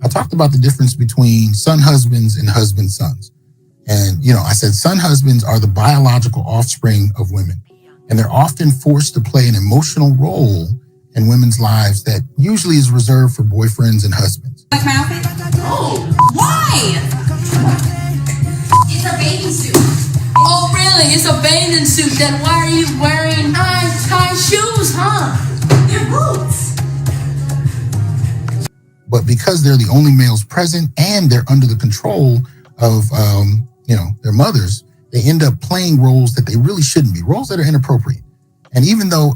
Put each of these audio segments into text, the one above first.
I talked about the difference between son husbands and husband sons. And, I said son husbands are the biological offspring of women, and they're often forced to play an emotional role in women's lives that usually is reserved for boyfriends and husbands. Like my outfit? Oh, why? It's a bathing suit. Oh, really? It's a bathing suit. Then why are you wearing high shoes, huh? They're boots. But because they're the only males present and they're under the control of, their mothers, they end up playing roles that they really shouldn't be, roles that are inappropriate. And even though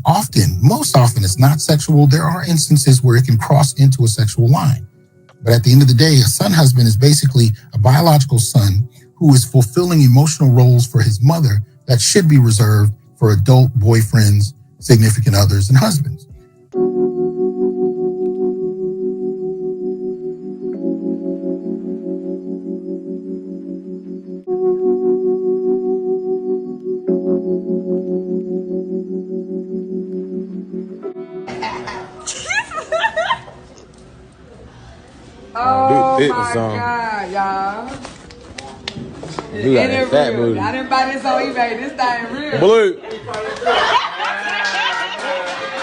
most often it's not sexual, there are instances where it can cross into a sexual line. But at the end of the day, a son husband is basically a biological son who is fulfilling emotional roles for his mother that should be reserved for adult boyfriends, significant others, and husbands. Oh my God, y'all. You got that fat booty. I didn't buy this on eBay. This thing real. Blue.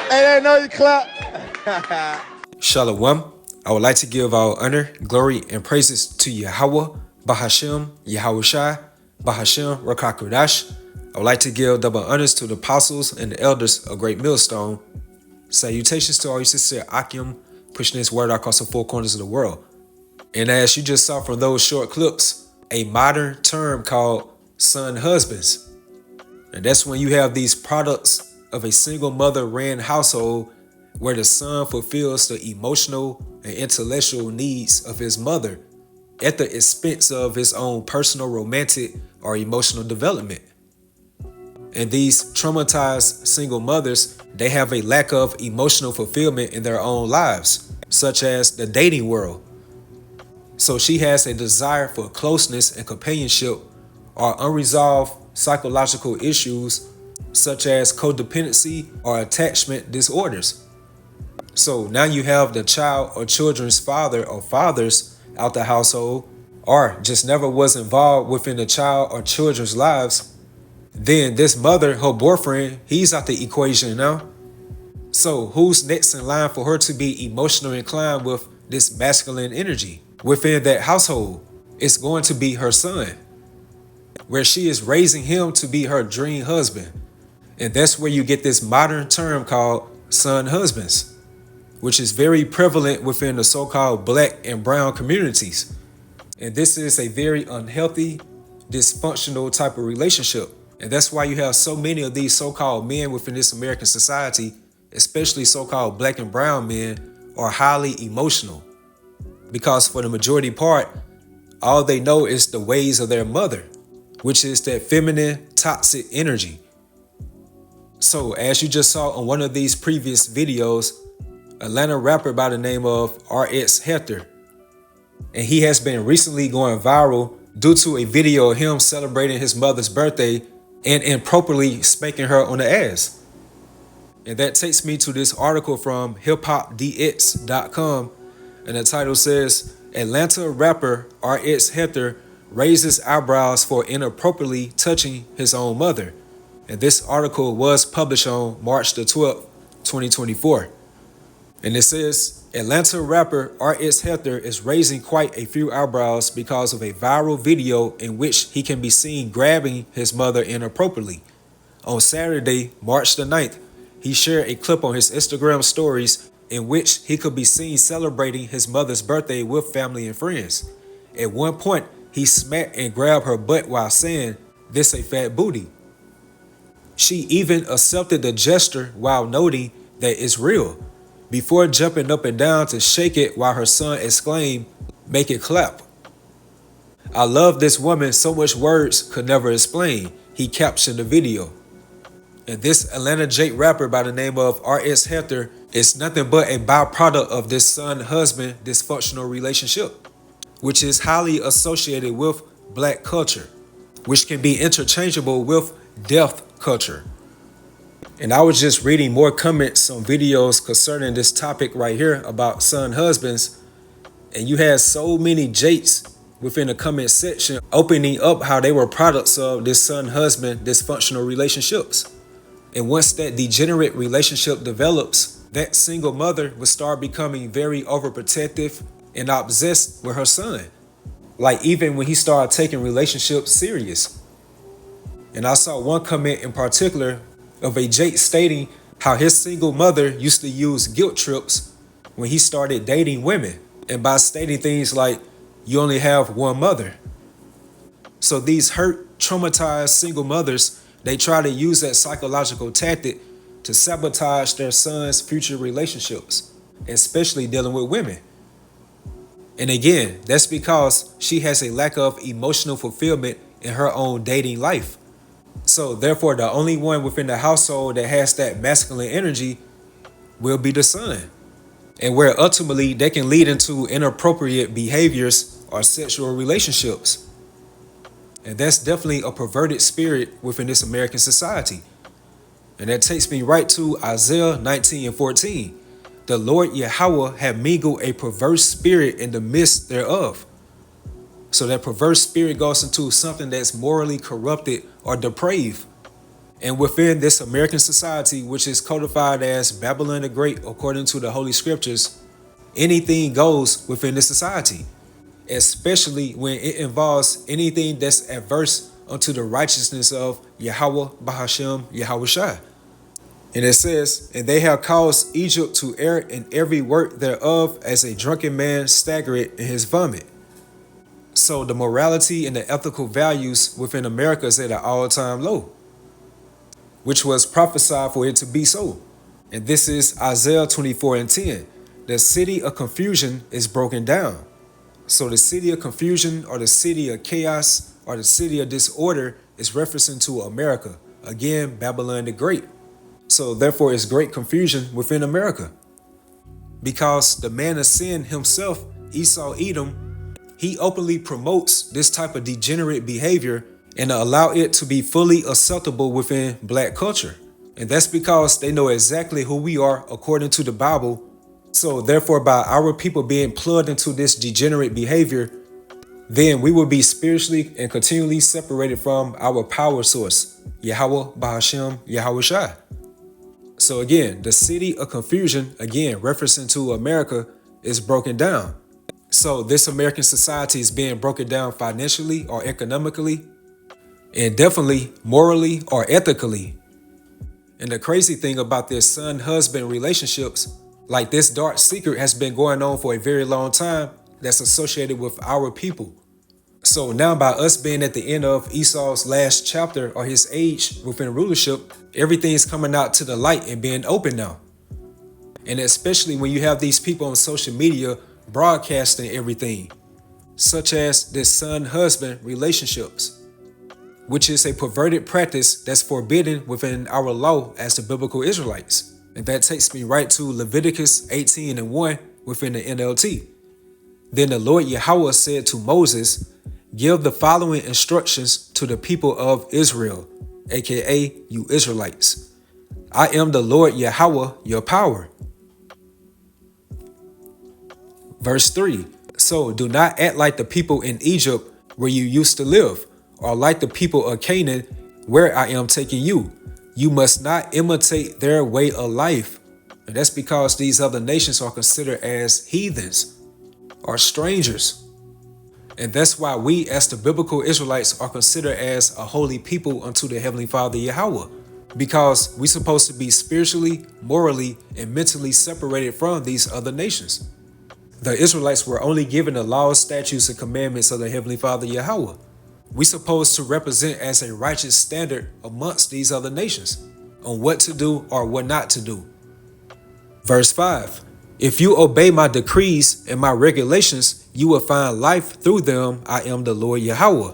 Hey, that noise clap. Shalom. I would like to give all honor, glory, and praises to Yahweh, Bahashem, Yahushai, Bahashem, Rakakudash. I would like to give double honors to the apostles and the elders of Great Millstone. Salutations to all you sincere Akim, pushing this word across the four corners of the world. And as you just saw from those short clips, a modern term called son husbands. And that's when you have these products of a single mother ran household where the son fulfills the emotional and intellectual needs of his mother at the expense of his own personal romantic or emotional development. And these traumatized single mothers, they have a lack of emotional fulfillment in their own lives, such as the dating world. So she has a desire for closeness and companionship or unresolved psychological issues such as codependency or attachment disorders. So now you have the child or children's father or fathers out the household or just never was involved within the child or children's lives. Then this mother, her boyfriend, he's out the equation now. So who's next in line for her to be emotionally inclined with this masculine energy within that household? It's going to be her son, where she is raising him to be her dream husband. And that's where you get this modern term called son husbands, which is very prevalent within the so-called black and brown communities. And this is a very unhealthy, dysfunctional type of relationship. And that's why you have so many of these so-called men within this American society, especially so-called black and brown men, are highly emotional. Because for the majority part, all they know is the ways of their mother, which is that feminine, toxic energy. So as you just saw on one of these previous videos, Atlanta rapper by the name of RX Hector, and he has been recently going viral due to a video of him celebrating his mother's birthday and improperly spanking her on the ass. And that takes me to this article from hiphopdx.com, and the title says, Atlanta rapper RX Hector raises eyebrows for inappropriately touching his own mother. And this article was published on March the 12th, 2024. And it says, Atlanta rapper RX Hector is raising quite a few eyebrows because of a viral video in which he can be seen grabbing his mother inappropriately. On Saturday, March the 9th, he shared a clip on his Instagram stories in which he could be seen celebrating his mother's birthday with family and friends. At one point, he smacked and grabbed her butt while saying, "This a fat booty." She even accepted the gesture while noting that it's real, before jumping up and down to shake it while her son exclaimed, "Make it clap." "I love this woman so much words could never explain," he captioned the video. And this Atlanta Jake rapper by the name of RX Hector is nothing but a byproduct of this son-husband dysfunctional relationship, which is highly associated with black culture, which can be interchangeable with death culture. And I was just reading more comments on videos concerning this topic right here about son husbands, And you had so many Jates within the comment section opening up how they were products of this son-husband dysfunctional relationships. And once that degenerate relationship develops, that single mother will start becoming very overprotective and obsessed with her son. Like even when he started taking relationships serious. And I saw one comment in particular of a Jake stating how his single mother used to use guilt trips when he started dating women. And by stating things like, you only have one mother. So these hurt, traumatized single mothers, they try to use that psychological tactic to sabotage their son's future relationships, especially dealing with women. And again, that's because she has a lack of emotional fulfillment in her own dating life. So therefore, the only one within the household that has that masculine energy will be the son. And where ultimately they can lead into inappropriate behaviors or sexual relationships. And that's definitely a perverted spirit within this American society. And that takes me right to Isaiah 19:14. The Lord Yahweh had mingled a perverse spirit in the midst thereof. So that perverse spirit goes into something that's morally corrupted or depraved. And within this American society, which is codified as Babylon the Great according to the Holy Scriptures, anything goes within the society, especially when it involves anything that's adverse unto the righteousness of Yahweh Bahashem Yahushua. And it says, and they have caused Egypt to err in every work thereof, as a drunken man staggereth in his vomit. So the morality and the ethical values within America is at an all-time low, which was prophesied for it to be so. And this is Isaiah 24:10. The city of confusion is broken down. So the city of confusion, or the city of chaos, or the city of disorder is referencing to America. Again, Babylon the Great. So therefore it's great confusion within America. Because the man of sin himself, Esau Edom, he openly promotes this type of degenerate behavior and allow it to be fully acceptable within black culture. And that's because they know exactly who we are according to the Bible. So therefore, by our people being plugged into this degenerate behavior, then we will be spiritually and continually separated from our power source, Yahweh Bahashem Yahushua. So again, the city of confusion, again, referencing to America, is broken down. So this American society is being broken down financially or economically, and definitely morally or ethically. And the crazy thing about this son-husband relationships, like this dark secret has been going on for a very long time that's associated with our people. So now by us being at the end of Esau's last chapter or his age within rulership, everything's coming out to the light and being open now. And especially when you have these people on social media broadcasting everything, such as this son-husband relationships, which is a perverted practice that's forbidden within our law as the biblical Israelites. And that takes me right to Leviticus 18:1 within the NLT. Then the Lord Yahweh said to Moses, give the following instructions to the people of Israel, aka you Israelites. I am the Lord Yahweh, your power. Verse 3. So do not act like the people in Egypt where you used to live, or like the people of Canaan where I am taking you. You must not imitate their way of life. And that's because these other nations are considered as heathens or strangers. And that's why we as the biblical Israelites are considered as a holy people unto the Heavenly Father Yahweh. Because we're supposed to be spiritually, morally, and mentally separated from these other nations. The Israelites were only given the laws, statutes, and commandments of the Heavenly Father Yahweh. We're supposed to represent as a righteous standard amongst these other nations on what to do or what not to do. Verse 5. If you obey my decrees and my regulations, you will find life through them. I am the Lord Yahweh.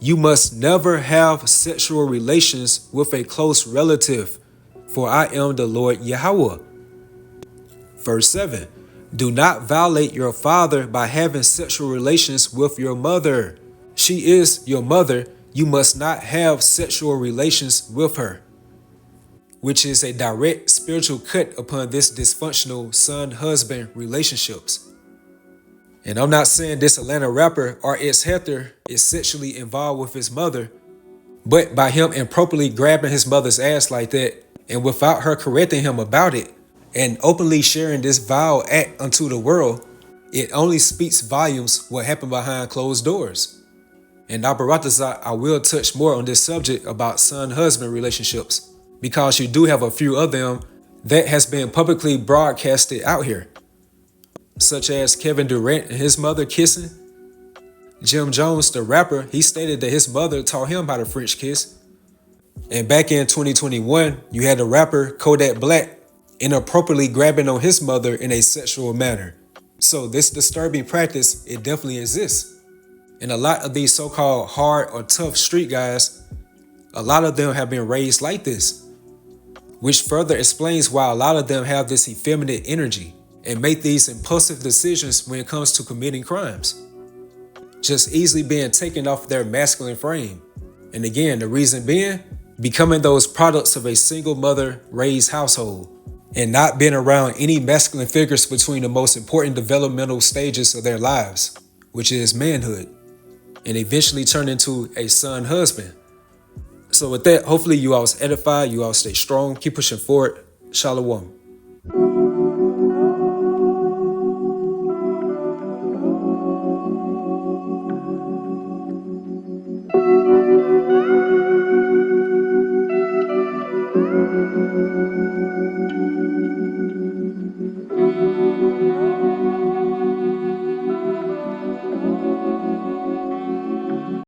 You must never have sexual relations with a close relative, for I am the Lord Yahweh. Verse 7. Do not violate your father by having sexual relations with your mother. She is your mother. You must not have sexual relations with her. Which is a direct spiritual cut upon this dysfunctional son-husband relationships. And I'm not saying this Atlanta rapper R.S. Hector is sexually involved with his mother, but by him improperly grabbing his mother's ass like that, and without her correcting him about it, and openly sharing this vile act unto the world, it only speaks volumes what happened behind closed doors. And Abaratazat, I will touch more on this subject about son-husband relationships, because you do have a few of them that has been publicly broadcasted out here, such as Kevin Durant and his mother kissing. Jim Jones, the rapper, he stated that his mother taught him how to French kiss. And back in 2021, you had the rapper Kodak Black inappropriately grabbing on his mother in a sexual manner. So this disturbing practice, it definitely exists. And a lot of these so-called hard or tough street guys, a lot of them have been raised like this, which further explains why a lot of them have this effeminate energy and make these impulsive decisions when it comes to committing crimes, just easily being taken off their masculine frame. And again, the reason being, becoming those products of a single mother raised household and not being around any masculine figures between the most important developmental stages of their lives, which is manhood, and eventually turn into a son husband. So with that, hopefully you all was edified, you all stay strong, keep pushing forward. Shalom.